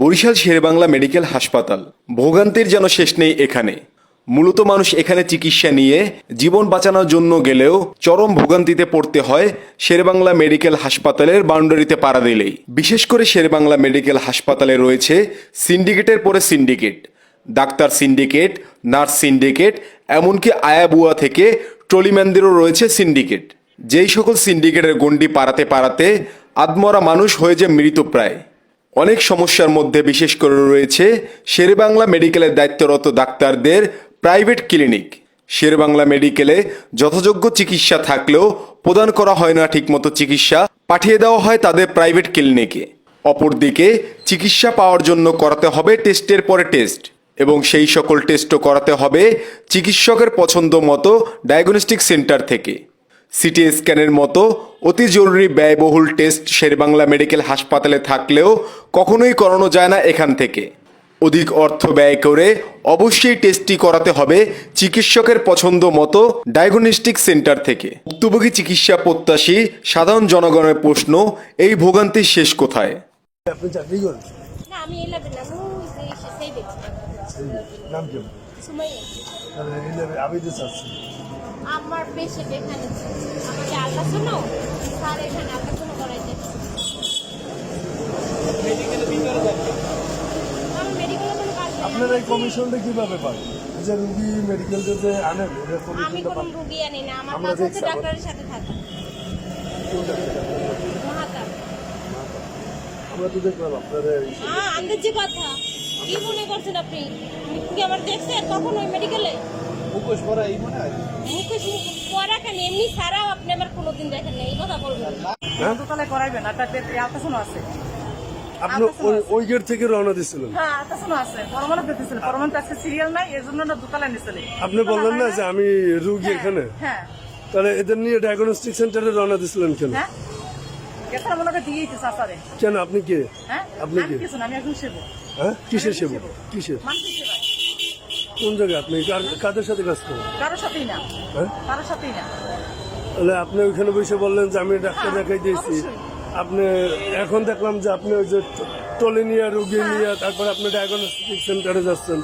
Barishal Sherebangla medical হাসপাতাল, ভোগান্তির যেন শেষ নেই এখানে। মূলত মানুষ এখানে চিকিৎসা নিয়ে জীবন বাঁচানোর জন্য গেলেও চরম ভোগান্তিতে পড়তে হয় শেরেবাংলা মেডিকেল হাসপাতালের বাউন্ডারিতে পাড়া দিলেই। বিশেষ করে শেরেবাংলা মেডিকেল হাসপাতালে রয়েছে সিন্ডিকেটের পরে syndicate, doctor syndicate, nurse syndicate, এমনকি আয়াবুয়া থেকে ট্রলিম্যানদেরও রয়েছে সিন্ডিকেট। যেই সকল সিন্ডিকেটের গণ্ডি পাড়াতে পাড়াতে আদমরা মানুষ হয়ে যায় মৃতপ্রায়। অনেক সমস্যার মধ্যে বিশেষ করে রয়েছে শেরেবাংলা মেডিকেলের দায়িত্বরত ডাক্তারদের প্রাইভেট ক্লিনিক। শেরেবাংলা মেডিকেলে যথাযোগ্য চিকিৎসা থাকলেও প্রদান করা হয় না ঠিকমতো চিকিৎসা, পাঠিয়ে দেওয়া হয় তাদের প্রাইভেট ক্লিনিকে। অপরদিকে চিকিৎসা পাওয়ার জন্য করাতে হবে টেস্টের পরে টেস্ট, এবং সেই সকল টেস্টও করাতে হবে চিকিৎসকের পছন্দ মতো ডায়াগনস্টিক সেন্টার থেকে। সিটি স্ক্যানের মতো অতি জরুরি ব্যয়বহুল টেস্ট শেরেবাংলা মেডিকেল হাসপাতালে থাকলেও কখনোই করানো যায় না এখান থেকে। অধিক অর্থ ব্যয় করে অবশ্যই টেস্টটি করাতে হবে চিকিৎসকের পছন্দ মতো ডায়াগনস্টিক সেন্টার থেকে। ভুক্তভোগী চিকিৎসা প্রত্যাশী সাধারণ জনগণের প্রশ্ন, এই ভোগান্তির শেষ কোথায়? আপনি চাকরি করেন? না, আমি এলাবেন না, সেই দেখছি। নাম কি? সুমাইয়া। আমি তো চাচ্ছি আমার পেশেন্ট এখানে, আমাকে আল্ট্রাসাউন্ড স্যার এখানে আল্ট্রাসাউন্ড করাইতে। আমার মেডিকেলে কোনো কাজ নেই। আপনারা এই কমিশনটা কিভাবে পান? যে রুগী মেডিকেল যে আনেন এটা আমি কমিশনটা কোনো পান? রুগী আনি না, আমার আমরা কাজ হচ্ছে দেখছি ডাক্তারের সাথে থাকা। কোন ডাক্তার? মহাতার। আমরা তো দেখলাম আপনারা আন্দাজি কথা কি মনে করছেন আপনি? কি আমার দেখছেন কখন ওই মেডিকেলে? মুখোশ পরা এই মনে হয়। মুখোশ পরা কেন, এমনি ছাড়াও আপনি আমার কোনোদিন দেখেন না, এই কথা বলবেন না। দোতলায় করাইবেন, একটা আলট্রাসাউন্ড আছে। আপনি ওই গেট থেকে রওনা দিছিলেন? হ্যাঁ, আলট্রাসাউন্ড আছে, পরমাণু দিতেছিল, পরমাণু আজকে সিরিয়াল নাই, এর জন্য না দোতলায় নিছিলেন। আপনি বললেন না যে আমি রুগী এখানে, হ্যাঁ তাহলে এদের নিয়ে ডায়াগনস্টিক সেন্টারে রওনা দিছিলেন কেন? হ্যাঁ, গেছার মনে দিয়েছে চাচারে। কেন? আপনি কে? হ্যাঁ, আপনি আমি কে? কিছু না, আমি একজন সেবক। হ্যাঁ, কিসের সেবক? কিসের? মানুষের সেবায়। কোন জায়গায় আপনি কাদের সাথে কাজ করেন? কারোর সাথেই না, হ্যাঁ, কারোর সাথেই না। তাহলে আপনি ওইখানে বসে বললেন যে আমি ডাক্তার হ্যাঁ, দেখাই দিয়েছি। অবশ্যই। আপনি এখন দেখলাম যে আপনি ওই যে টলি নিয়ে রুগী নিয়ে তারপরে আপনি ডায়াগনস্টিক সেন্টারে যাচ্ছেন,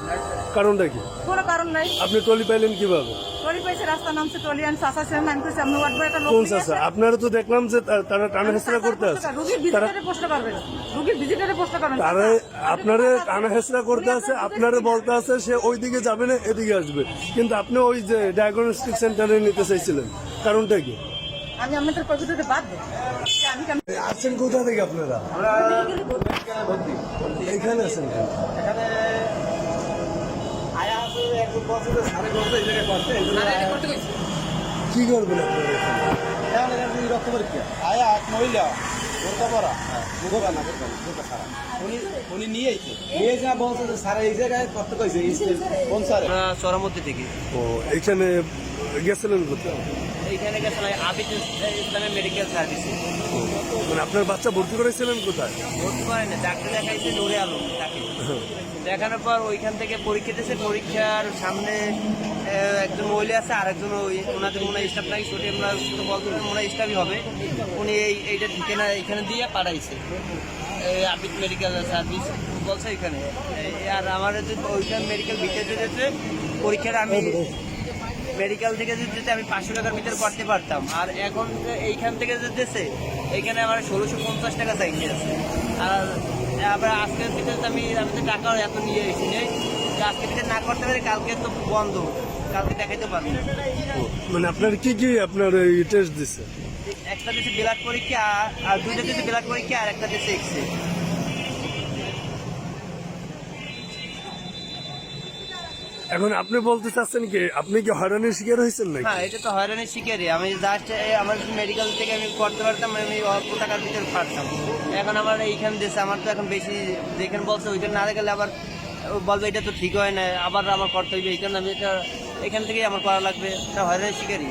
কারণটা কি? কোনো কারণ নাই। আপনি টলি পাইলেন কিভাবে? টলি পাইছে, রাস্তা নামছে টলি, আমি চাচা ছিলেন, আমি কইছি আপনি ওয়ার্ড বয় একটা লোক কোন নিয়ে চাষা? আসেন। আপনারা তো দেখলাম যে তারা টানা হেঁচড়া করতে আছে। রুগীর তারা ভিজিটারে প্রশ্ন করবেন, রুগীর ভিজিটারে প্রশ্ন করবেন। তারা আপনারা টানা হেঁচড়া করতে আছে, আপনারা বলতে আছে সে ওই দিকে যাবে না এদিকে আসবে, কিন্তু আপনি ওই যে ডায়াগনস্টিক সেন্টারে নিতে চাইছিলেন, কারণটা কি? আমি আপনাদের পদ্ধতিতে বাদ দেব। আমি কেন আসছেন কোথা থেকে আপনারা? এখানে আছেন কেন? কি করবেন আপনারা এখানে? চরমতি থেকে ও, এখানে গেছিলেন কোথাও? এইখানে গেছিলাম আবিদ ইসলামের মেডিকেল সার্ভিসে। মানে আপনার বাচ্চা ভর্তি করেছিলেন কোথায়? ভর্তি করে না, ডাক্তার দেখাইছে নুরে আলম তাকে। দেখানোর পর ওইখান থেকে পরীক্ষা দিয়েছে, পরীক্ষার সামনে একজন মহিলা আছে, আর একজন ওনাদের মনে হয় স্টাফ নাকি ছোটো, আমরা বলতে মনে হয় স্টাফই হবে। উনি এইটা ঠিকানা এখানে দিয়ে পাঠাইছে, আবিদ মেডিকেল সার্ভিস বলছে এখানে। আর আমার ওইখানে মেডিকেল ভিতরে যেতে পরীক্ষাটা আমি মেডিকেল থেকে যেতে আমি 500 টাকার ভিতরে করতে পারতাম, আর এখন এইখান থেকে যেতেছে এইখানে আমার 1650 টাকা চাইতে আছে। আর আবার আজকের ভিতরে আমি তো টাকা এত নিয়ে এসেছি যে আজকের ভিতরে না করতে পারি, কালকে তো বন্ধ, কালকে দেখাইতে পারবো না। মানে আপনার কি কি আপনার এই টেস্ট দিচ্ছে? একটা দিচ্ছে ব্লাড পরীক্ষা, আর দুইটা দিচ্ছে ব্লাড পরীক্ষা, আর একটা দিচ্ছে এক্সরে। এখন আপনি বলতে চাচ্ছেন কি আপনি কি হয়রানির শিকার হয়েছেন নাকি? হ্যাঁ, এটা তো হয়রানির শিকারই। আমি জাস্ট আমার মেডিকেল থেকে আমি করতে পারতাম, আমি অল্প টাকার ভিতরে পারতাম। এখন আমার এইখানে দেশে আমার তো এখন বেশি, যেখানে বলছে ওইখানে না গেলে আবার বলবে এটা তো ঠিক হয় না, আবার আমার করতে হইবে, এই কারণে আমি এটা এখান থেকেই আমার করা লাগবে, এটা হয়রানির শিকারই।